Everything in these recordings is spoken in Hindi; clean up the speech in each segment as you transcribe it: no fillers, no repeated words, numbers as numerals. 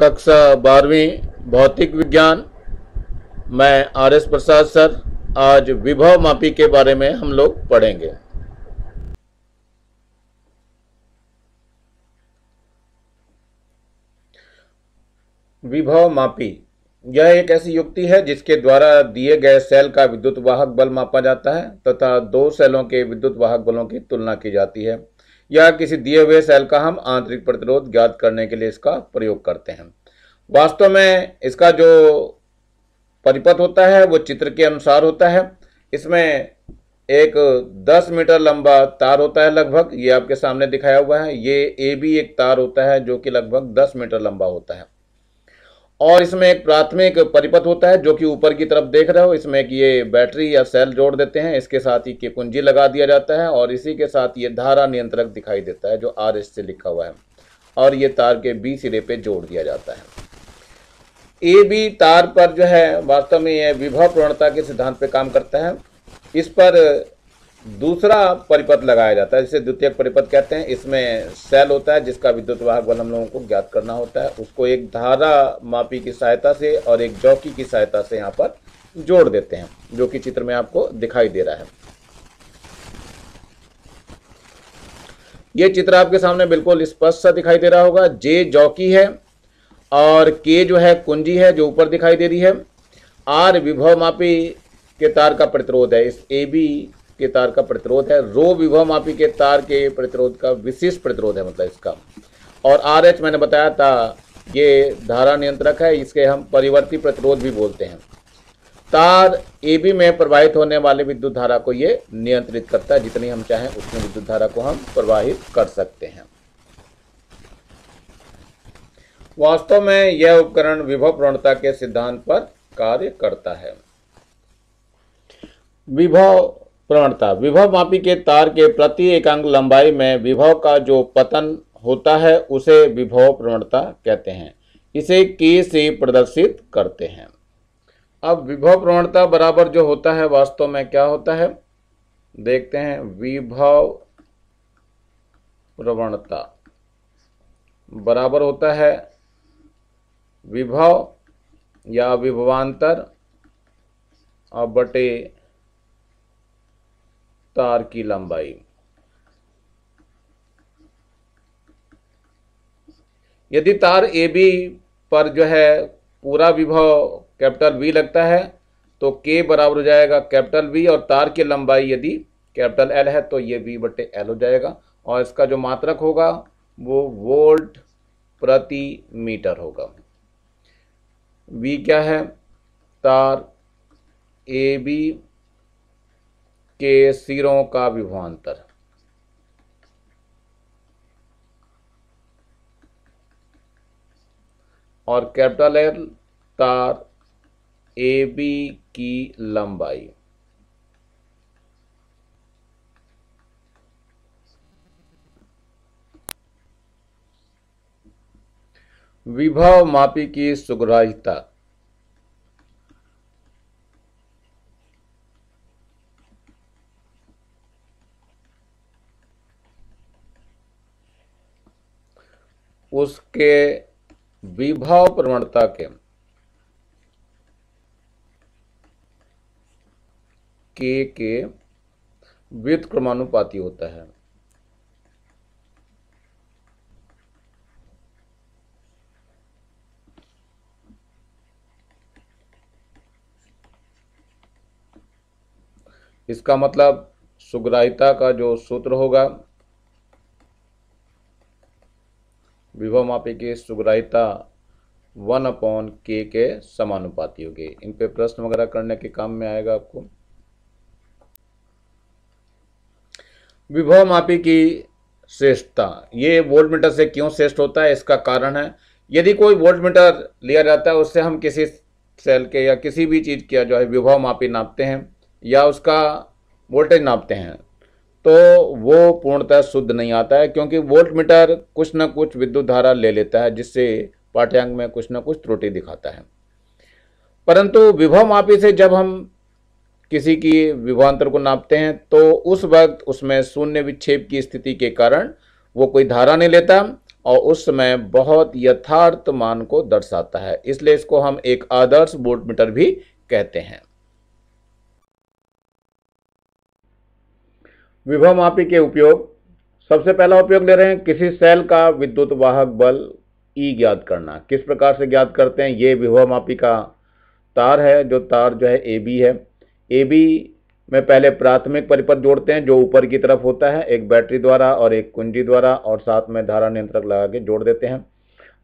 कक्षा 12वीं भौतिक विज्ञान। मैं RS प्रसाद सर। आज विभव मापी के बारे में हम लोग पढ़ेंगे। विभव मापी यह एक ऐसी युक्ति है जिसके द्वारा दिए गए सेल का विद्युत वाहक बल मापा जाता है तथा दो सेलों के विद्युत वाहक बलों की तुलना की जाती है, या किसी दिए हुए सेल का हम आंतरिक प्रतिरोध ज्ञात करने के लिए इसका प्रयोग करते हैं। वास्तव में इसका जो परिपथ होता है वो चित्र के अनुसार होता है। इसमें एक 10 मीटर लंबा तार होता है, लगभग ये आपके सामने दिखाया हुआ है। ये AB एक तार होता है जो कि लगभग 10 मीटर लंबा होता है, और इसमें एक प्राथमिक परिपथ होता है जो कि ऊपर की तरफ देख रहे हो। इसमें एक ये बैटरी या सेल जोड़ देते हैं, इसके साथ ही की कुंजी लगा दिया जाता है, और इसी के साथ ये धारा नियंत्रक दिखाई देता है जो RS से लिखा हुआ है, और ये तार के B सिरे पे जोड़ दिया जाता है। AB तार पर जो है वास्तव में यह विभव प्रवणता के सिद्धांत पे काम करता है। इस पर दूसरा परिपथ लगाया जाता है जिसे द्वितीयक परिपथ कहते हैं। इसमें सेल होता है जिसका विद्युत वाहक बल हम लोगों को ज्ञात करना होता है। उसको एक धारा मापी की सहायता से और एक जॉकी की सहायता से यहाँ पर जोड़ देते हैं, जो कि चित्र में आपको दिखाई दे रहा है। ये चित्र आपके सामने बिल्कुल स्पष्ट सा दिखाई दे रहा होगा। J जॉकी है और K जो है कुंजी है जो ऊपर दिखाई दे रही है। R विभव मापी के तार का प्रतिरोध है, इस AB के तार का प्रतिरोध है। रो विभव मापी के तार के प्रतिरोध का विशिष्ट प्रतिरोध है, मतलब इसका। और RH मैंने बताया था ये धारा नियंत्रक है, इसके हम परिवर्ती प्रतिरोध भी बोलते हैं। तार AB में प्रवाहित होने वाले विद्युत धारा को ये नियंत्रित करता है, जितनी हम चाहें उतनी विद्युत धारा को हम प्रवाहित कर सकते हैं। वास्तव में यह उपकरण विभव प्रवणता के सिद्धांत पर कार्य करता है। विभव प्रवणता विभव मापी के तार के प्रति एकांक लंबाई में विभव का जो पतन होता है उसे विभव प्रवणता कहते हैं। इसे K से प्रदर्शित करते हैं। अब विभव प्रवणता बराबर जो होता है वास्तव में क्या होता है देखते हैं। विभव प्रवणता बराबर होता है विभव या विभवांतर और बटे तार की लंबाई। यदि तार AB पर जो है पूरा विभव कैपिटल V लगता है तो K बराबर हो जाएगा कैपिटल V, और तार की लंबाई यदि कैपिटल L है तो ये V बटे L हो जाएगा, और इसका जो मात्रक होगा वो वोल्ट प्रति मीटर होगा। V क्या है? तार AB के सिरों का विभवांतर। और कैपिटल L तार AB की लंबाई। विभव मापी की सुग्राह्यता। उसके विभव प्रवणता के K के व्युत्क्रमानुपाती होता है। इसका मतलब सुग्राह्यता का जो सूत्र होगा, विभव मापी की सुग्राह्यता 1/K के समानुपाती होगी। इन पे प्रश्न वगैरह करने के काम में आएगा आपको। विभव मापी की श्रेष्ठता, ये वोल्टमीटर से क्यों श्रेष्ठ होता है इसका कारण है। यदि कोई वोल्टमीटर लिया जाता है उससे हम किसी सेल के या किसी भी चीज़ का जो है विभव मापी नापते हैं या उसका वोल्टेज नापते हैं तो वो पूर्णतः शुद्ध नहीं आता है, क्योंकि वोल्टमीटर कुछ न कुछ विद्युत धारा ले लेता है जिससे पाठ्यांक में कुछ न कुछ त्रुटि दिखाता है। परंतु विभव मापी से जब हम किसी की विभवांतर को नापते हैं तो उस वक्त उसमें शून्य विक्षेप की स्थिति के कारण वो कोई धारा नहीं लेता, और उस समय बहुत यथार्थ मान को दर्शाता है, इसलिए इसको हम एक आदर्श वोल्टमीटर भी कहते हैं। विभव मापी के उपयोग, सबसे पहला उपयोग ले रहे हैं किसी सेल का विद्युत वाहक बल ई ज्ञात करना। किस प्रकार से ज्ञात करते हैं, ये विभव मापी का तार है, जो तार जो है ए बी है। ए बी में पहले प्राथमिक परिपथ जोड़ते हैं जो ऊपर की तरफ होता है, एक बैटरी द्वारा और एक कुंजी द्वारा, और साथ में धारा नियंत्रक लगा के जोड़ देते हैं।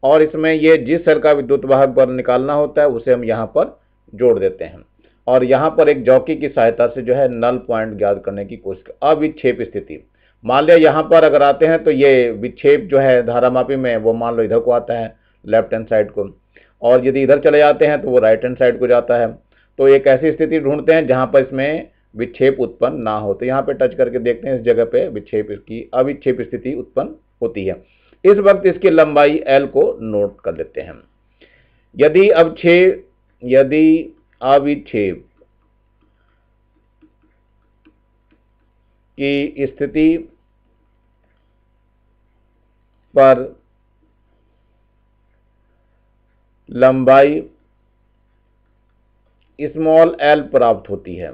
और इसमें ये जिस सेल का विद्युत वाहक बल निकालना होता है उसे हम यहाँ पर जोड़ देते हैं, और यहाँ पर एक जॉकी की सहायता से जो है नल पॉइंट ज्ञात करने की कोशिश। अविक्षेप स्थिति, मान लिया यहाँ पर अगर आते हैं तो ये विक्षेप जो है धारामापी में वो मान लो इधर को आता है, लेफ्ट हैंड साइड को, और यदि इधर चले जाते हैं तो वो राइट हैंड साइड को जाता है। तो एक ऐसी स्थिति ढूंढते हैं जहाँ पर इसमें विक्षेप उत्पन्न ना हो। तो यहाँ पे टच करके देखते हैं, इस जगह पे विक्षेप की अविक्षेप स्थिति उत्पन्न होती है। इस वक्त इसकी लंबाई L को नोट कर लेते हैं। यदि अविक्षेप की स्थिति पर लंबाई स्मॉल l प्राप्त होती है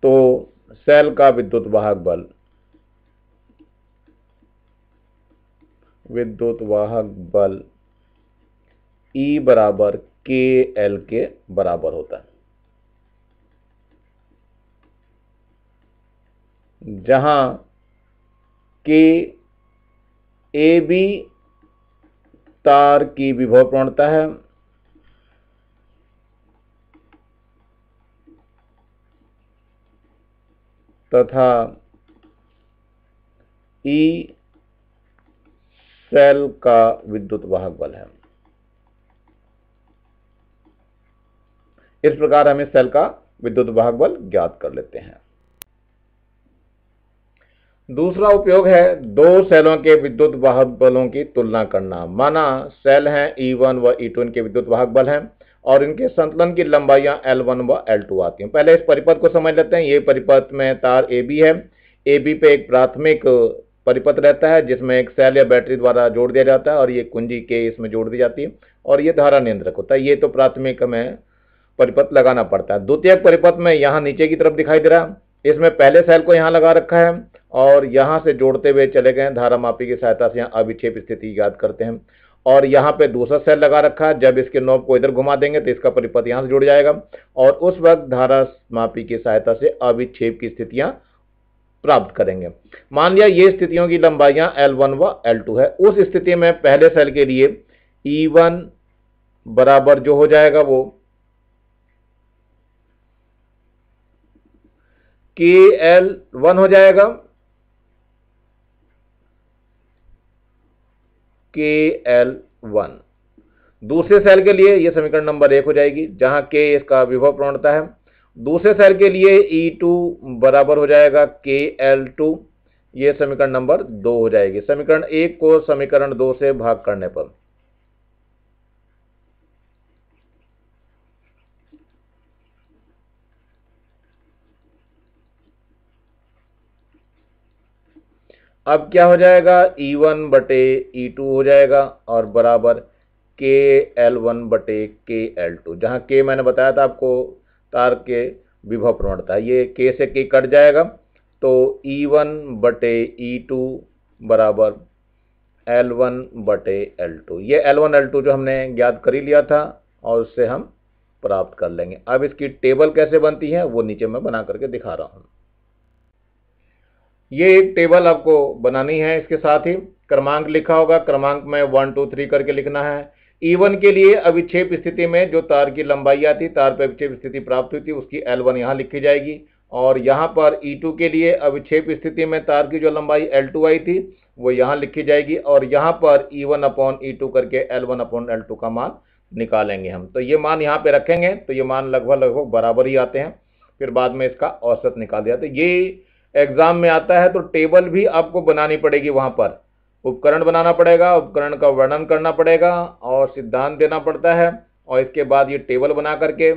तो सेल का विद्युत वाहक बल E बराबर KL के बराबर होता है, जहां K AB तार की विभव प्रवणता है तथा E सेल का विद्युत वाहक बल है। इस प्रकार हम इस सेल का विद्युत वाहक बल ज्ञात कर लेते हैं। दूसरा उपयोग है दो सेलों के विद्युत वाहक बलों की तुलना करना। माना सेल हैं E1 व E2, इनके विद्युत वाहक बल हैं और इनके संतुलन की लंबाइयां L1 व L2 आती हैं। पहले इस परिपथ को समझ लेते हैं। ये परिपथ में तार AB है, AB पे एक प्राथमिक परिपथ रहता है जिसमें एक सेल या बैटरी द्वारा जोड़ दिया जाता है और ये कुंजी के इसमें जोड़ दी जाती है और ये धारा नियंत्रक होता है। ये तो प्राथमिक हमें परिपथ लगाना पड़ता है। द्वितीयक परिपथ में यहाँ नीचे की तरफ दिखाई दे रहा है, इसमें पहले सेल को यहाँ लगा रखा है और यहाँ से जोड़ते हुए चले गए, धारा मापी की सहायता से यहाँ अविक्षेप स्थिति ज्ञात करते हैं। और यहाँ पे दूसरा सेल लगा रखा है, जब इसके नॉब को इधर घुमा देंगे तो इसका परिपथ यहाँ से जुड़ जाएगा और उस वक्त धारा मापी की सहायता से अविक्षेप की स्थितियां प्राप्त करेंगे। मान लिया ये स्थितियों की लंबाइयां L1 व L2 है। उस स्थिति में पहले सेल के लिए E1 बराबर जो हो जाएगा वो KL1 हो जाएगा, KL1। दूसरे सेल के लिए यह समीकरण नंबर 1 हो जाएगी, जहां K इसका विभव प्रवणता है। दूसरे सेल के लिए E2 बराबर हो जाएगा KL2, यह समीकरण नंबर 2 हो जाएगी। समीकरण 1 को समीकरण 2 से भाग करने पर अब क्या हो जाएगा, E1 बटे E2 हो जाएगा और बराबर KL1 बटे KL2, जहां K मैंने बताया था आपको तार के विभव प्रवणता, ये K से K कट जाएगा तो E1 बटे E2 बराबर L1 बटे L2। ये L1 L2 जो हमने ज्ञात कर ही लिया था और उससे हम प्राप्त कर लेंगे। अब इसकी टेबल कैसे बनती है वो नीचे मैं बना करके दिखा रहा हूँ। ये एक टेबल आपको बनानी है, इसके साथ ही क्रमांक लिखा होगा, क्रमांक में 1 2 3 करके लिखना है। E1 के लिए अविक्षेप स्थिति में जो तार की लंबाई आती, तार पर अविक्षेप स्थिति प्राप्त हुई थी, उसकी L1 यहाँ लिखी जाएगी और यहाँ पर E2 के लिए अविक्षेप स्थिति में तार की जो लंबाई L2 आई थी वो यहाँ लिखी जाएगी और यहाँ पर E1 अपॉन E2 करके L1 अपॉन L2 का मान निकालेंगे हम। तो ये मान यहाँ पे रखेंगे तो ये मान लगभग बराबर ही आते हैं, फिर बाद में इसका औसत निकाल दिया। तो ये एग्जाम में आता है तो टेबल भी आपको बनानी पड़ेगी, वहां पर उपकरण बनाना पड़ेगा, उपकरण का वर्णन करना पड़ेगा और सिद्धांत देना पड़ता है और इसके बाद ये टेबल बना करके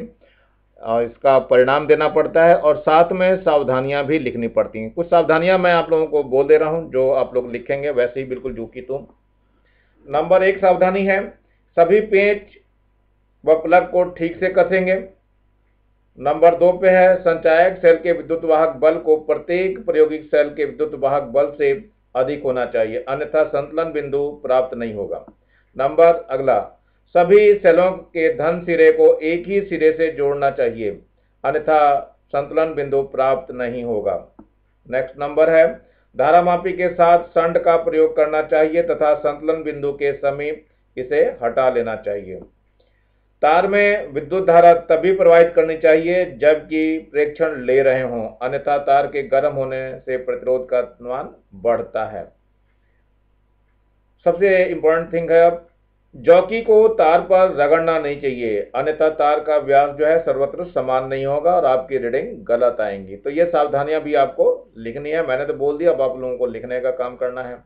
और इसका परिणाम देना पड़ता है और साथ में सावधानियां भी लिखनी पड़ती हैं। कुछ सावधानियां मैं आप लोगों को बोल दे रहा हूं, जो आप लोग लिखेंगे वैसे ही बिल्कुल जू की तुम। नंबर 1 सावधानी है, सभी पेंच व प्लग को ठीक से कसेंगे। नंबर 2 पे है, संचायक सेल के विद्युत वाहक बल को प्रत्येक प्रायोगिक सेल के विद्युत वाहक बल से अधिक होना चाहिए, अन्यथा संतुलन बिंदु प्राप्त नहीं होगा। नंबर अगला, सभी सेलों के धन सिरे को एक ही सिरे से जोड़ना चाहिए, अन्यथा संतुलन बिंदु प्राप्त नहीं होगा। नेक्स्ट नंबर है, धारामापी के साथ संड का प्रयोग करना चाहिए तथा संतुलन बिंदु के समीप इसे हटा लेना चाहिए। तार में विद्युत धारा तभी प्रवाहित करनी चाहिए जबकि प्रेक्षण ले रहे हों, अन्यथा तार के गर्म होने से प्रतिरोध का मान बढ़ता है। सबसे इंपॉर्टेंट थिंग है, अब जॉकी को तार पर रगड़ना नहीं चाहिए, अन्यथा तार का व्यास जो है सर्वत्र समान नहीं होगा और आपकी रीडिंग गलत आएंगी। तो ये सावधानियां भी आपको लिखनी है। मैंने तो बोल दिया, अब आप लोगों को लिखने का काम करना है।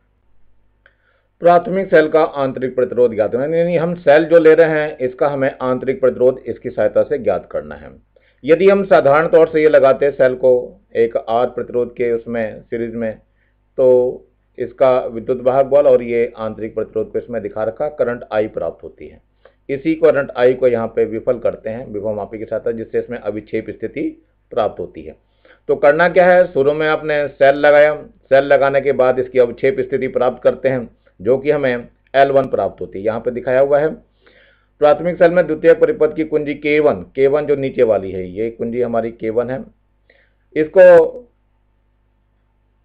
प्राथमिक सेल का आंतरिक प्रतिरोध ज्ञात करना, यानी हम सेल जो ले रहे हैं इसका हमें आंतरिक प्रतिरोध इसकी सहायता से ज्ञात करना है। यदि हम साधारण तौर से ये लगाते हैं सेल को एक आर प्रतिरोध के उसमें सीरीज में, तो इसका विद्युत वाहक बल और ये आंतरिक प्रतिरोध को इसमें दिखा रखा करंट आई प्राप्त होती है। इसी करंट आई को यहाँ पे विफल करते हैं विभव मापी के साथ, जिससे इसमें अविक्षेप स्थिति प्राप्त होती है। तो करना क्या है, शुरू में आपने सेल लगाया, सेल लगाने के बाद इसकी अविक्षेप स्थिति प्राप्त करते हैं जो कि हमें L1 प्राप्त होती है। यहाँ पे दिखाया हुआ है प्राथमिक सेल में द्वितीयक परिपथ की कुंजी K1 जो नीचे वाली है, ये कुंजी हमारी K1 है। इसको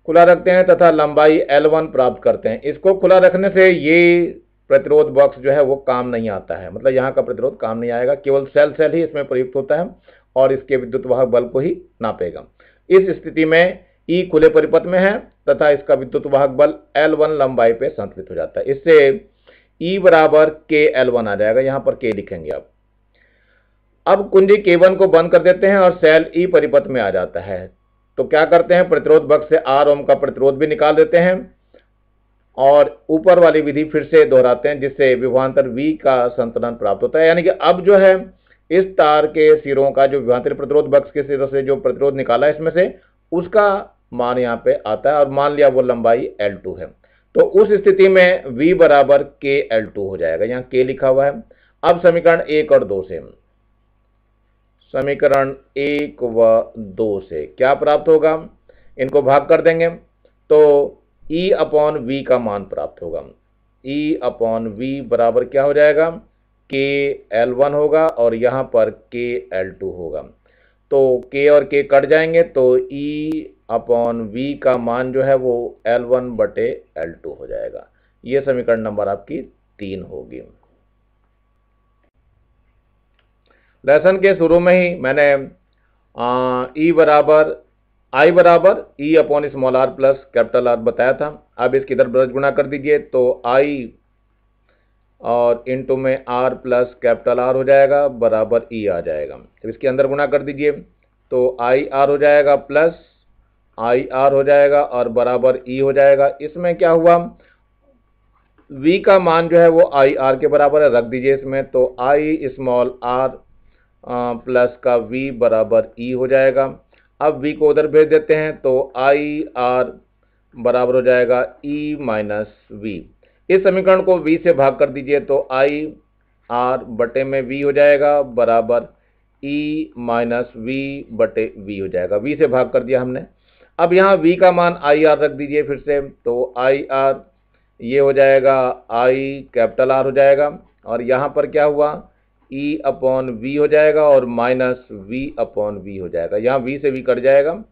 खुला रखते हैं तथा लंबाई L1 प्राप्त करते हैं। इसको खुला रखने से ये प्रतिरोध बॉक्स जो है वो काम नहीं आता है, मतलब यहाँ का प्रतिरोध काम नहीं आएगा, केवल सेल ही इसमें प्रयुक्त होता है और इसके विद्युत वाहक बल को ही नापेगा। इस स्थिति में ई खुले परिपथ में है तथा इसका विद्युत वाहक बल L1 लंबाई पे संतुलित हो जाता है। इससे E बराबर KL1 आ जाएगा, यहां पर K लिखेंगे आप। अब कुंजी K1 को बंद कर देते हैं और सेल E परिपथ में आ जाता है। तो क्या करते हैं, प्रतिरोध बक्स से R ओम का प्रतिरोध भी निकाल देते हैं और ऊपर वाली विधि फिर से दोहराते हैं, जिससे विभवांतर V का संतुलन प्राप्त होता है। यानी कि अब जो है इस तार के सिरों का जो विभवांतर प्रतिरोध बक्स के सिरों से जो प्रतिरोध निकाला है इसमें से, उसका मान यहाँ पे आता है और मान लिया वो लंबाई L2 है। तो उस स्थिति में V बराबर KL2 हो जाएगा, यहाँ K लिखा हुआ है। अब समीकरण 1 और 2 से, समीकरण 1 व 2 से क्या प्राप्त होगा, इनको भाग कर देंगे तो E अपॉन V का मान प्राप्त होगा। E अपॉन V बराबर क्या हो जाएगा, KL1 होगा और यहाँ पर KL2 होगा। तो K और K कट जाएंगे तो E अपॉन V का मान जो है वो L1 बटे L2 हो जाएगा। ये समीकरण नंबर आपकी 3 होगी। लेसन के शुरू में ही मैंने I बराबर E upon small r plus capital R बताया था। अब इसकी इधर ब्रज गुणा कर दीजिए तो I और इनटू में R प्लस कैपिटल R हो जाएगा बराबर E आ जाएगा। तो इसके अंदर गुणा कर दीजिए तो IR हो जाएगा प्लस IR हो जाएगा और बराबर E हो जाएगा। इसमें क्या हुआ, V का मान जो है वो IR के बराबर है, रख दीजिए इसमें, तो I स्मॉल r प्लस का V बराबर E हो जाएगा। अब V को उधर भेज देते हैं तो IR बराबर हो जाएगा E माइनस V। इस समीकरण को V से भाग कर दीजिए तो IR बटे में V हो जाएगा बराबर E माइनस V बटे V हो जाएगा। V से भाग कर दिया हमने। अब यहाँ V का मान IR रख दीजिए फिर से, तो IR ये हो जाएगा I कैपिटल R हो जाएगा और यहाँ पर क्या हुआ, E अपॉन V हो जाएगा और माइनस V अपॉन V हो जाएगा। यहाँ V से V कट जाएगा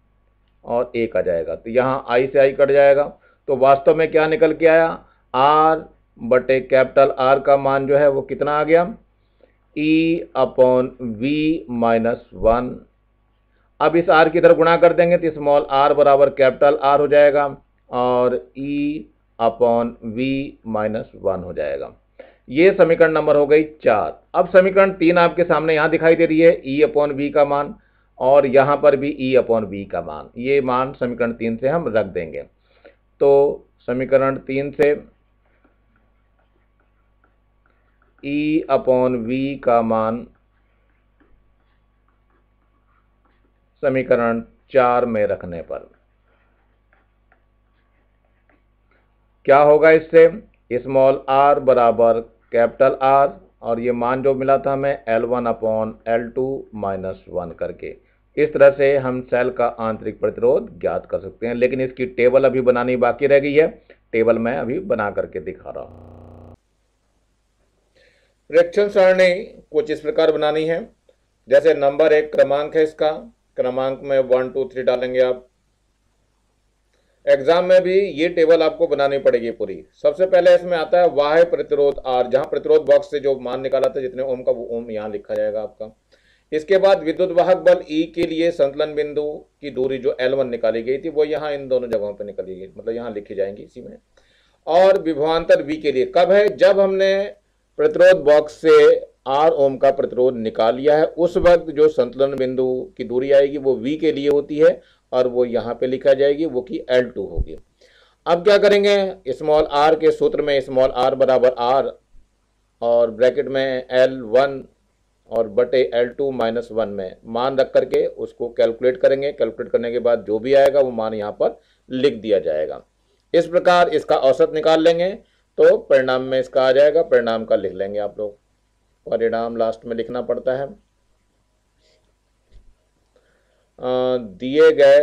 और 1 आ जाएगा, तो यहाँ I से I कट जाएगा। तो वास्तव में क्या निकल के आया, R बटे कैपिटल R का मान जो है वो कितना आ गया, E अपॉन V माइनस 1। अब इस R की तरफ गुणा कर देंगे तो स्मॉल r बराबर कैपिटल R हो जाएगा और E अपॉन V माइनस 1 हो जाएगा। ये समीकरण नंबर हो गई 4। अब समीकरण 3 आपके सामने यहाँ दिखाई दे रही है, E अपॉन V का मान और यहाँ पर भी E अपॉन V का मान। ये मान समीकरण 3 से हम रख देंगे। तो समीकरण 3 से E अपॉन V का मान समीकरण 4 में रखने पर क्या होगा? इससे स्मॉल r बराबर कैपिटल R, और ये मान जो मिला था हमें L1/L2 - 1 करके, इस तरह से हम सेल का आंतरिक प्रतिरोध ज्ञात कर सकते हैं। लेकिन इसकी टेबल अभी बनानी बाकी रह गई है, टेबल मैं अभी बना करके दिखा रहा हूं। प्रेक्षण सारणी कुछ इस प्रकार बनानी है, जैसे नंबर 1 क्रमांक है, इसका क्रमांक में 1 2 3 डालेंगे आप। एग्जाम में भी ये टेबल आपको बनानी पड़ेगी पूरी। सबसे पहले इसमें आता है बाह्य प्रतिरोध R, जहां प्रतिरोध बॉक्स से जो मान निकाला था जितने ओम का, वो ओम यहां लिखा जाएगा आपका। इसके बाद विद्युत वाहक बल E के लिए संतुलन बिंदु की दूरी जो L1 निकाली गई थी वो यहाँ इन दोनों जगहों पर निकाली गई, मतलब यहाँ लिखी जाएंगी इसी में। और विभवांतर V के लिए कब है? जब हमने प्रतिरोध बॉक्स से R ओम का प्रतिरोध निकाल लिया है, उस वक्त जो संतुलन बिंदु की दूरी आएगी वो V के लिए होती है, और वो यहाँ पे लिखा जाएगी, वो की L2 होगी। अब क्या करेंगे? स्मॉल r के सूत्र में स्मॉल r बराबर r और ब्रैकेट में L1 और बटे L2 - 1 में मान रख करके उसको कैलकुलेट करेंगे। कैलकुलेट करने के बाद जो भी आएगा वो मान यहाँ पर लिख दिया जाएगा। इस प्रकार इसका औसत निकाल लेंगे तो परिणाम में इसका आ जाएगा, परिणाम का लिख लेंगे आप लोग। परिणाम लास्ट में लिखना पड़ता है। दिए गए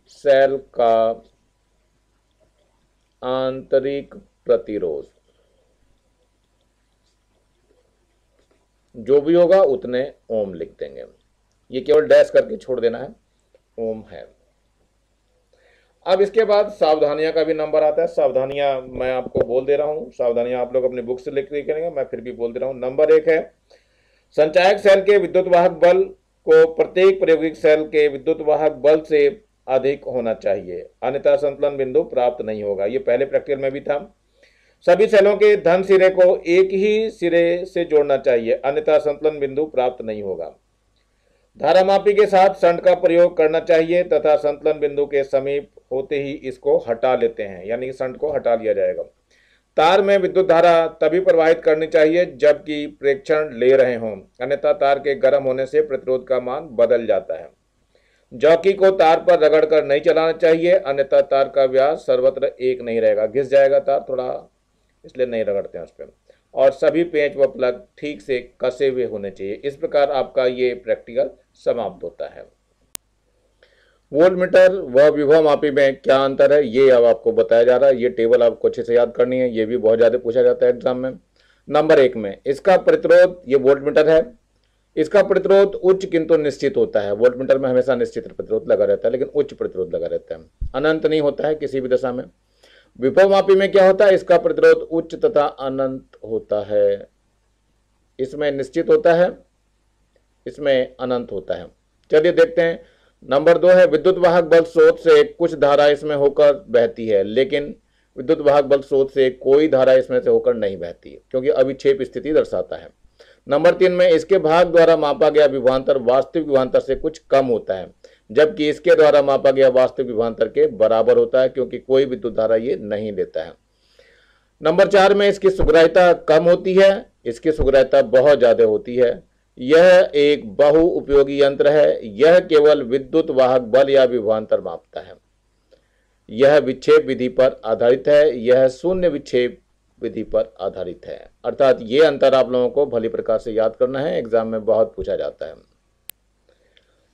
सेल का आंतरिक प्रतिरोध जो भी होगा उतने ओम लिख देंगे। ये केवल डैश करके छोड़ देना है, ओम है। अब इसके बाद सावधानियां का भी नंबर आता है। सावधानियां मैं आपको बोल दे रहा हूं, सावधानियां आप लोग अपनी बुक से लिख करेंगे, मैं फिर भी बोल दे रहा हूं। नंबर 1 है संचायक सेल के विद्युत वाहक बल को प्रत्येक प्रायोगिक सेल के विद्युत वाहक बल से अधिक होना चाहिए, अन्यथा संतुलन बिंदु प्राप्त नहीं होगा। ये पहले प्रैक्टिकल में भी था। सभी सेलों के धन सिरे को एक ही सिरे से जोड़ना चाहिए, अन्यथा संतुलन बिंदु प्राप्त नहीं होगा। धारामापी के साथ शंट का प्रयोग करना चाहिए तथा संतुलन बिंदु के समीप होते ही इसको हटा लेते हैं, यानी शंट को हटा लिया जाएगा। तार में विद्युत धारा तभी प्रवाहित करनी चाहिए जबकि प्रेक्षण ले रहे हों, अन्यथा तार के गर्म होने से प्रतिरोध का मान बदल जाता है। जॉकी को तार पर रगड़कर नहीं चलाना चाहिए, अन्यथा तार का व्यास सर्वत्र एक नहीं रहेगा, घिस जाएगा तार थोड़ा, इसलिए नहीं रगड़ते हैं उस पर। और सभी पेंच व प्लग ठीक से कसे हुए होने चाहिए। इस प्रकार आपका ये प्रैक्टिकल समाप्त होता है। वोल्टमीटर व विभव मापी में क्या अंतर है ये अब आपको बताया जा रहा है। ये टेबल आपको अच्छे से याद करनी है, ये भी बहुत ज़्यादा पूछा जाता है एग्जाम में। नंबर 1 में इसका प्रतिरोध, ये वोल्टमीटर है, इसका प्रतिरोध उच्च किंतु निश्चित होता है। वोल्टमीटर में हमेशा निश्चित प्रतिरोध लगा रहता है, लेकिन उच्च प्रतिरोध लगा रहता है, अनंत नहीं होता है किसी भी दशा में। विभव मापी में क्या होता है? इसका प्रतिरोध उच्च तथा अनंत होता है। इसमें निश्चित होता है, इसमें अनंत होता है। चलिए देखते हैं। नंबर 2 है विद्युत वाहक बल स्रोत से कुछ धारा इसमें होकर बहती है, लेकिन विद्युत वाहक बल स्रोत से कोई धारा इसमें से होकर नहीं बहती है, क्योंकि अविक्षेप स्थिति दर्शाता है। नंबर 3 में इसके भाग द्वारा मापा गया विभवांतर वास्तविक विभवांतर से कुछ कम होता है, जबकि इसके द्वारा मापा गया वास्तविक विभवांतर के बराबर होता है, क्योंकि कोई विद्युत धारा ये नहीं लेता है। नंबर 4 में इसकी सुग्राह्यता कम होती है, इसकी सुग्राह्यता बहुत ज्यादा होती है। यह एक बहु उपयोगी यंत्र है, यह केवल विद्युत वाहक बल या विभवांतर मापता है। यह विक्षेप विधि पर आधारित है, यह शून्य विक्षेप विधि पर आधारित है। अर्थात ये अंतर आप लोगों को भली प्रकार से याद करना है, एग्जाम में बहुत पूछा जाता है।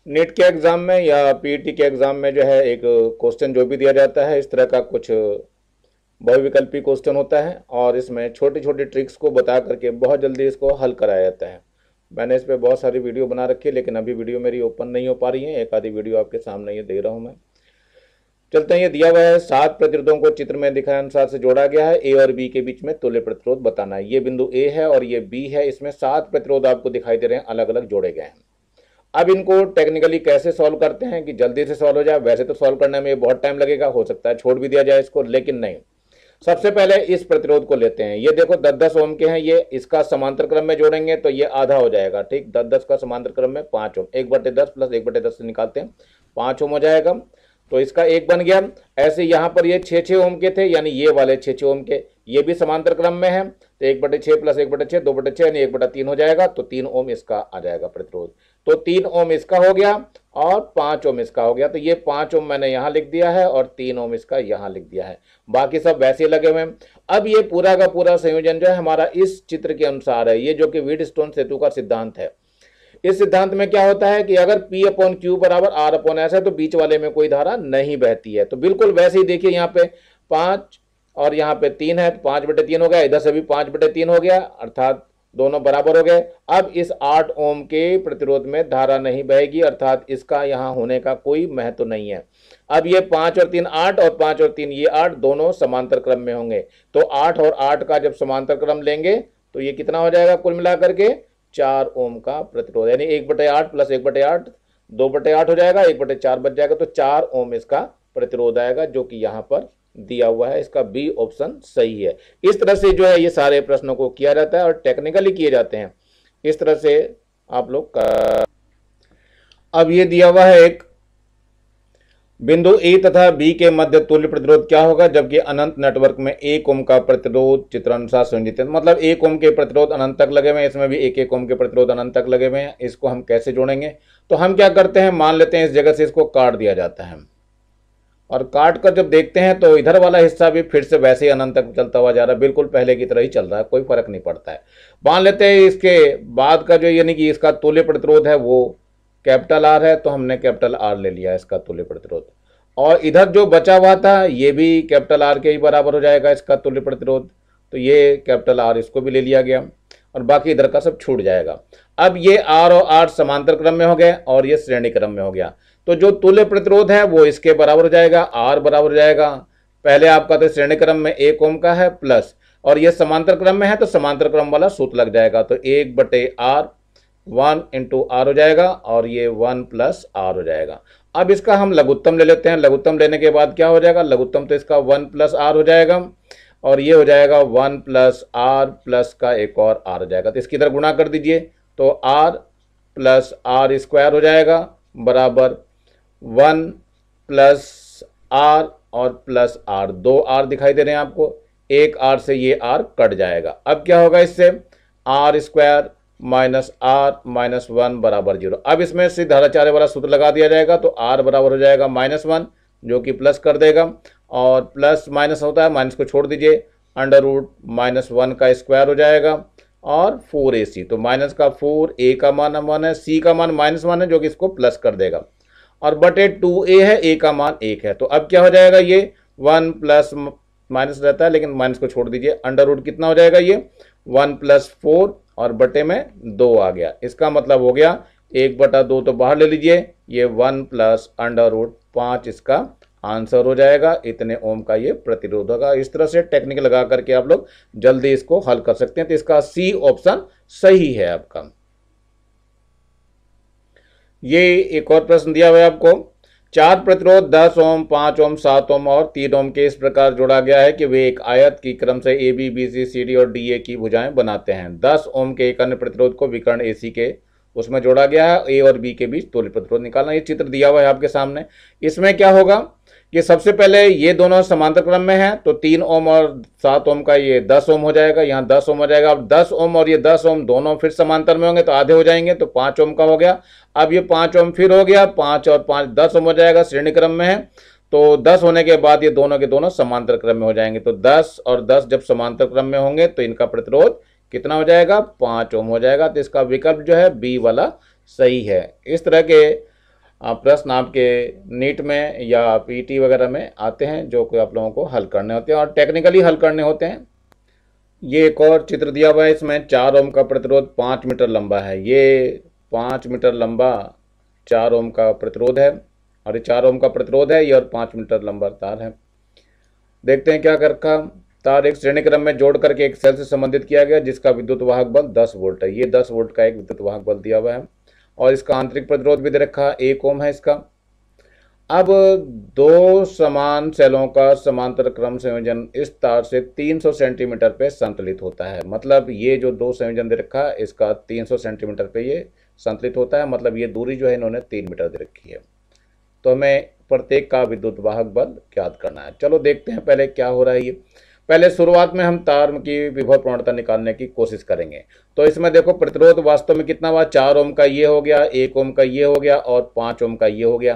नीट के एग्जाम में या पीईटी के एग्जाम में जो है एक क्वेश्चन जो भी दिया जाता है, इस तरह का कुछ बहुविकल्पी क्वेश्चन होता है, और इसमें छोटी छोटी ट्रिक्स को बता करके बहुत जल्दी इसको हल कराया जाता है। मैंने इस पर बहुत सारी वीडियो बना रखी है, लेकिन अभी वीडियो मेरी ओपन नहीं हो पा रही है। एक आधी वीडियो आपके सामने ये दे रहा हूँ मैं। चलते हैं। ये दिया हुआ है 7 प्रतिरोधों को चित्र में दिखाए अनुसार से जोड़ा गया है। ए और बी के बीच में तुल्य प्रतिरोध बताना है। ये बिंदु ए है और ये बी है। इसमें 7 प्रतिरोध आपको दिखाई दे रहे हैं, अलग अलग जोड़े गए हैं। अब इनको टेक्निकली कैसे सॉल्व करते हैं कि जल्दी से सॉल्व हो जाए? वैसे तो सॉल्व करने में बहुत टाइम लगेगा, हो सकता है छोड़ भी दिया जाए इसको, लेकिन नहीं। सबसे पहले इस प्रतिरोध को लेते हैं। ये देखो 10-10 ओम के हैं, ये इसका समांतर क्रम में जोड़ेंगे तो ये आधा हो जाएगा, ठीक। 10-10 का समांतर क्रम में 5 ओम, 1/10 प्लस 1/10 से निकालते हैं 5 ओम हो जाएगा। तो इसका एक बन गया। ऐसे यहाँ पर ये 6 ओम के थे, यानी ये वाले 6 ओम के, ये भी समांतर क्रम में है, तो 1/6 प्लस 1/6 2/6 यानी 1/3 हो जाएगा, तो 3 ओम इसका आ जाएगा प्रतिरोध। तो 3 ओम इसका हो गया और 5 ओम इसका हो गया। तो ये 5 ओम मैंने यहाँ लिख दिया है और 3 ओम इसका यहाँ लिख दिया है, बाकी सब वैसे लगे हुए हैं। अब ये पूरा का पूरा संयोजन जो है हमारा इस चित्र के अनुसार है, ये जो कि व्हीटस्टोन सेतु का सिद्धांत है। इस सिद्धांत में क्या होता है कि अगर P/Q बराबर R/S है तो बीच वाले में कोई धारा नहीं बहती है। तो बिल्कुल वैसे ही देखिए, यहाँ पे 5 और यहाँ पे 3 है, तो 5/3 हो गया, इधर से भी 5/3 हो गया, अर्थात दोनों बराबर हो गए। अब इस 8 ओम के प्रतिरोध में धारा नहीं बहेगी, अर्थात इसका यहाँ होने का कोई महत्व नहीं है। अब ये 5 और 3 8 और 5 और 3 ये 8 दोनों समांतर क्रम में होंगे। तो 8 और 8 का जब समांतर क्रम लेंगे तो ये कितना हो जाएगा कुल मिलाकर के 4 ओम का प्रतिरोध, यानी 1/8 प्लस 1/8 2/8 हो जाएगा, 1/4 बच जाएगा, तो 4 ओम इसका प्रतिरोध आएगा, जो कि यहाँ पर दिया हुआ है। इसका बी ऑप्शन सही है। इस तरह से जो है ये सारे प्रश्नों को किया जाता है और टेक्निकली किए जाते हैं। इस तरह से आप लोग का अब ये दिया हुआ है एक बिंदु ए तथा बी के मध्य तुल्य प्रतिरोध क्या होगा जबकि अनंत नेटवर्क में 1 ओम का प्रतिरोध चित्रानुसार सुनिश्चित है। मतलब 1 ओम के प्रतिरोध अनंत तक लगे हुए हैं, इसमें भी 1 ओम के प्रतिरोध अनंत तक लगे हुए हैं। इसको हम कैसे जोड़ेंगे? तो हम क्या करते हैं, मान लेते हैं इस जगह से इसको काट दिया जाता है, और काट कर जब देखते हैं तो इधर वाला हिस्सा भी फिर से वैसे ही अनंत तक चलता हुआ जा रहा है, बिल्कुल पहले की तरह ही चल रहा है, कोई फर्क नहीं पड़ता है। मान लेते हैं इसके बाद का जो यानी कि इसका तुल्य प्रतिरोध है वो कैपिटल आर है, तो हमने कैपिटल आर ले लिया इसका तुल्य प्रतिरोध, और इधर जो बचा हुआ था ये भी कैपिटल आर के ही बराबर हो जाएगा इसका तुल्य प्रतिरोध, तो ये कैपिटल आर इसको भी ले लिया गया और बाकी इधर का सब छूट जाएगा। अब ये आर और आर समांतर क्रम में हो गए और ये श्रेणी क्रम में हो गया, तो जो तुल्य प्रतिरोध है वो इसके बराबर हो जाएगा, आर बराबर हो जाएगा, पहले आपका तो श्रेणी क्रम में 1 ओम का है प्लस, और ये समांतर क्रम में है तो समांतर क्रम वाला सूत्र लग जाएगा, तो 1/r 1 × r हो जाएगा और ये 1 + r हो जाएगा। अब इसका हम लघुत्तम ले लेते हैं, लघुत्तम लेने के बाद क्या हो जाएगा, लघुत्तम तो इसका 1 + r हो जाएगा और ये हो जाएगा 1 + r प्लस का एक और r हो जाएगा, तो इसकी इधर गुणा कर दीजिए, तो r + r² हो जाएगा बराबर 1 + r और प्लस r, 2 r दिखाई दे रहे हैं आपको, एक r से ये r कट जाएगा। अब क्या होगा इससे, r² -r -1 बराबर 0। अब इसमें से धाराचार्य वाला सूत्र लगा दिया जाएगा, तो r बराबर हो जाएगा -1 जो कि प्लस कर देगा, और प्लस माइनस होता है, माइनस को छोड़ दीजिए, √-1 का स्क्वायर हो जाएगा और 4ac, तो माइनस का 4, a का मान 1 है, c का मान -1 है जो कि इसको प्लस कर देगा, और बटे 2a है, a का मान 1 है। तो अब क्या हो जाएगा, ये 1 प्लस माइनस रहता है लेकिन माइनस को छोड़ दीजिए, अंडर कितना हो जाएगा, ये 1 + 4 और बटे में 2 आ गया। इसका मतलब हो गया 1/2 तो बाहर ले लीजिए, ये 1 + √5 इसका आंसर हो जाएगा। इतने ओम का ये प्रतिरोध होगा। इस तरह से टेक्निक लगा करके आप लोग जल्दी इसको हल कर सकते हैं। तो इसका सी ऑप्शन सही है आपका। ये एक और प्रश्न दिया हुआ है आपको, 4 प्रतिरोध 10 ओम 5 ओम 7 ओम और 3 ओम के इस प्रकार जोड़ा गया है कि वे एक आयत की क्रम से A B B C C D और डी ए की भुजाएं बनाते हैं। 10 ओम के एक अन्य प्रतिरोध को विकर्ण ए सी के उसमें जोड़ा गया है, ए और बी के बीच तुल्य प्रतिरोध निकालना। ये चित्र दिया हुआ है आपके सामने। इसमें क्या होगा कि सबसे पहले ये दोनों समांतर क्रम में है, तो 3 ओम और 7 ओम का ये 10 ओम हो जाएगा, यहाँ 10 ओम हो जाएगा। अब 10 ओम और ये 10 ओम दोनों फिर समांतर में होंगे तो आधे हो जाएंगे, तो 5 ओम का हो गया। अब ये 5 ओम फिर हो गया, 5 और 5 10 ओम हो जाएगा, श्रेणी क्रम में है, तो 10 होने के बाद ये दोनों के दोनों समांतर क्रम में हो जाएंगे। तो 10 और 10 जब समांतर क्रम में होंगे तो इनका प्रतिरोध कितना हो जाएगा, 5 ओम हो जाएगा। तो इसका विकल्प जो है बी वाला सही है। इस तरह के प्रश्न आपके नीट में या पीटी वगैरह में आते हैं जो कि आप लोगों को हल करने होते हैं और टेक्निकली हल करने होते हैं। ये एक और चित्र दिया हुआ है, इसमें 4 ओम का प्रतिरोध 5 मीटर लंबा है। ये 5 मीटर लंबा 4 ओम का प्रतिरोध है और ये 4 ओम का प्रतिरोध है, ये और 5 मीटर लंबा तार है। देखते हैं क्या कर रखा। तार एक श्रेणी क्रम में जोड़ करके एक सेल से संबंधित किया गया जिसका विद्युत वाहक बल 10 वोल्ट है। ये 10 वोल्ट का एक विद्युत वाहक बल दिया हुआ है और इसका आंतरिक प्रतिरोध भी दे रखा है, 1 ओम है इसका। अब 2 समान सेलों का समांतर क्रम संयोजन इस तार से 300 सेंटीमीटर पे संतुलित होता है। मतलब ये जो 2 संयोजन दे रखा है इसका 300 सेंटीमीटर पे ये संतुलित होता है। मतलब ये दूरी जो है इन्होंने 3 मीटर दे रखी है। तो हमें प्रत्येक का विद्युत वाहक बल ज्ञात करना है। चलो देखते हैं पहले क्या हो रहा है ये। पहले शुरुआत में हम तार की विभव प्रवणता निकालने की कोशिश करेंगे। तो इसमें देखो प्रतिरोध वास्तव में कितना हुआ, 4 ओम का ये हो गया, 1 ओम का ये हो गया और 5 ओम का ये हो गया।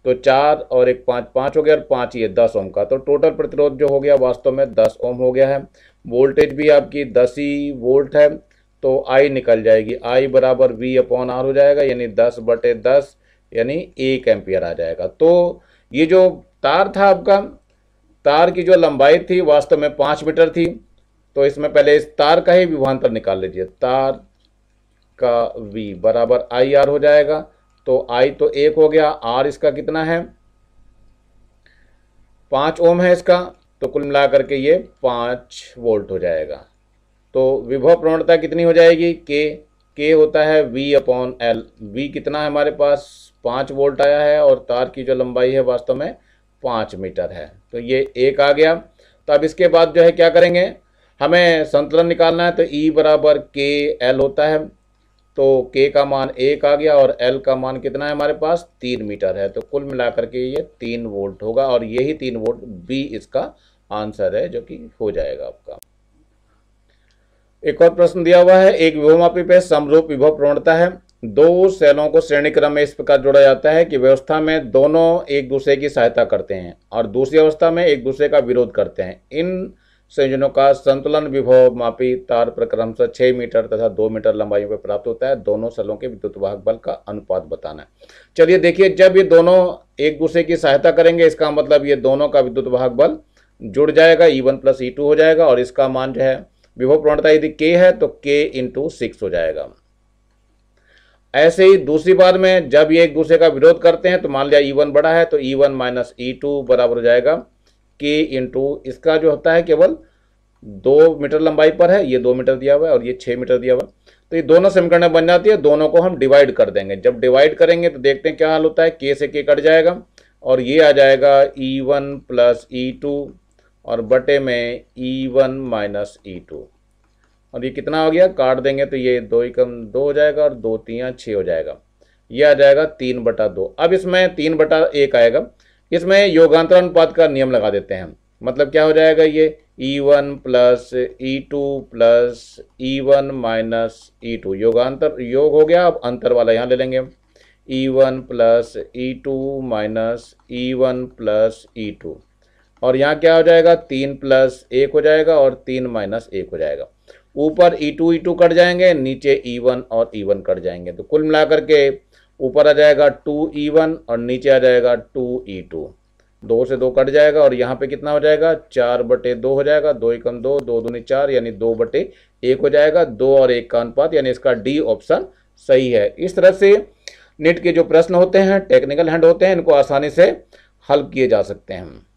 तो 4 और 1 5, 5 हो गया और 5 ये 10 ओम का। तो टोटल प्रतिरोध जो हो गया वास्तव में 10 ओम हो गया है। वोल्टेज भी आपकी 10 ही वोल्ट है। तो आई निकल जाएगी, आई बराबर V अपॉन आर हो जाएगा, यानी 10/10 यानी 1 एम्पियर आ जाएगा। तो ये जो तार था आपका, तार की जो लंबाई थी वास्तव में 5 मीटर थी। तो इसमें पहले इस तार का ही विभवांतर निकाल लीजिए। तार का V बराबर आई आर हो जाएगा। तो आई तो 1 हो गया, आर इसका कितना है, 5 ओम है इसका। तो कुल मिलाकर के ये 5 वोल्ट हो जाएगा। तो विभव प्रवणता कितनी हो जाएगी, के होता है V अपॉन एल। V कितना है हमारे पास, 5 वोल्ट आया है और तार की जो लंबाई है वास्तव में 5 मीटर है। तो ये 1 आ गया। तो अब इसके बाद जो है क्या करेंगे, हमें संतुलन निकालना है। तो E बराबर के एल होता है। तो के का मान 1 आ गया और एल का मान कितना है हमारे पास, 3 मीटर है। तो कुल मिलाकर के ये 3 वोल्ट होगा और यही 3 वोल्ट बी इसका आंसर है, जो कि हो जाएगा आपका। एक और प्रश्न दिया हुआ है, एक विभवमापी पे समरूप विभव प्रवणता है। दो सेलों को श्रेणी क्रम में इस प्रकार जोड़ा जाता है कि व्यवस्था में दोनों एक दूसरे की सहायता करते हैं और दूसरी अवस्था में एक दूसरे का विरोध करते हैं। इन संयोजनों का संतुलन विभवमापी तार पर क्रमशः 6 मीटर तथा 2 मीटर लंबाइयों पर प्राप्त होता है। दोनों सेलों के विद्युत वाहक बल का अनुपात बताना है। चलिए देखिए, जब ये दोनों एक दूसरे की सहायता करेंगे, इसका मतलब ये दोनों का विद्युत वाहक बल जुड़ जाएगा, E1 + E2 हो जाएगा। और इसका मान जो है विभव प्रवणता यदि K है तो K × 6 हो जाएगा। ऐसे ही दूसरी बार में जब ये एक दूसरे का विरोध करते हैं, तो मान लिया E1 बड़ा है तो E1 - E2 बराबर हो जाएगा K × इसका जो होता है केवल 2 मीटर लंबाई पर है, ये 2 मीटर दिया हुआ है और ये 6 मीटर दिया हुआ है। तो ये दोनों समीकरण बन जाती है। दोनों को हम डिवाइड कर देंगे। जब डिवाइड करेंगे तो देखते हैं क्या हाल होता है। K से K कट जाएगा और ये आ जाएगा E1 + E2 और बटे में E1 - E2। और ये कितना हो गया, काट देंगे तो ये 2 × 2 हो जाएगा और 2 × 3 = 6 हो जाएगा। ये आ जाएगा 3/2। अब इसमें 3/1 आएगा। इसमें योगांतर अनुपात का नियम लगा देते हैं। मतलब क्या हो जाएगा, ये E1 + E2 + E1 - E2 योगांतर योग हो गया। अब अंतर वाला यहाँ ले लेंगे, E1 + E2 - E1 + E2 और यहाँ क्या हो जाएगा, 3 + 1 हो जाएगा और 3 - 1 हो जाएगा। ऊपर E2 कट जाएंगे, नीचे E1 और E1 कट जाएंगे। तो कुल मिलाकर के ऊपर आ जाएगा 2E1 और नीचे आ जाएगा 2E2। 2 से 2 कट जाएगा और यहाँ पे कितना हो जाएगा, 4/2 हो जाएगा। 2 × 2, 2 दूनी 4 यानी 2/1 हो जाएगा। 2 और 1 का अनुपात, यानी इसका डी ऑप्शन सही है। इस तरह से नीट के जो प्रश्न होते हैं, टेक्निकल हैंड होते हैं, इनको आसानी से हल किए जा सकते हैं।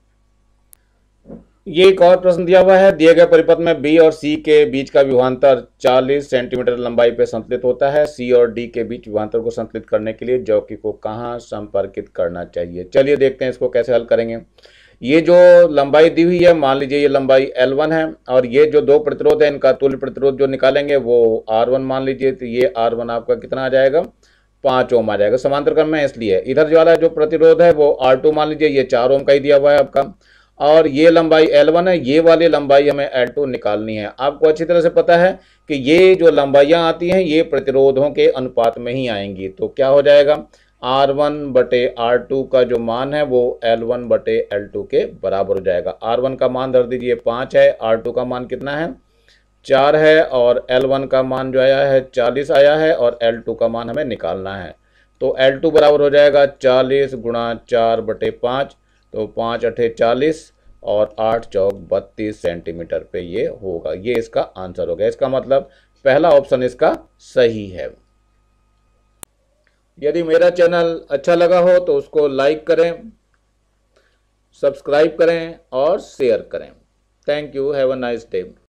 ये एक और प्रश्न दिया हुआ है, दिए गए परिपथ में बी और सी के बीच का विभवांतर 40 सेंटीमीटर लंबाई पर संतुलित होता है। सी और डी के बीच विभवांतर को संतुलित करने के लिए जॉकी को कहाँ संपर्कित करना चाहिए। चलिए देखते हैं इसको कैसे हल करेंगे। ये जो लंबाई दी हुई है, मान लीजिए ये लंबाई L1 है और ये जो दो प्रतिरोध है, इनका तुल्य प्रतिरोध जो निकालेंगे वो R1 मान लीजिए। तो ये R1 आपका कितना आ जाएगा, 5 ओम आ जाएगा। समांतर क्रम में इसलिए इधर जो वाला जो प्रतिरोध है वो R2 मान लीजिए, ये 4 ओम का ही दिया हुआ है आपका। और ये लंबाई L1 है, ये वाली लंबाई हमें L2 निकालनी है। आपको अच्छी तरह से पता है कि ये जो लंबाइयां आती हैं ये प्रतिरोधों के अनुपात में ही आएंगी। तो क्या हो जाएगा, R1/R2 का जो मान है वो L1/L2 के बराबर हो जाएगा। R1 का मान धर दीजिए 5 है, R2 का मान कितना है, 4 है और L1 का मान जो आया है 40 आया है और L2 का मान हमें निकालना है। तो L2 बराबर हो जाएगा 40 × 4/5। तो 5 × 8 = 40 और 8 × 4 = 32 सेंटीमीटर पे ये होगा। ये इसका आंसर हो गया। इसका मतलब पहला ऑप्शन इसका सही है। यदि मेरा चैनल अच्छा लगा हो तो उसको लाइक करें, सब्सक्राइब करें और शेयर करें। Thank you. Have a nice day.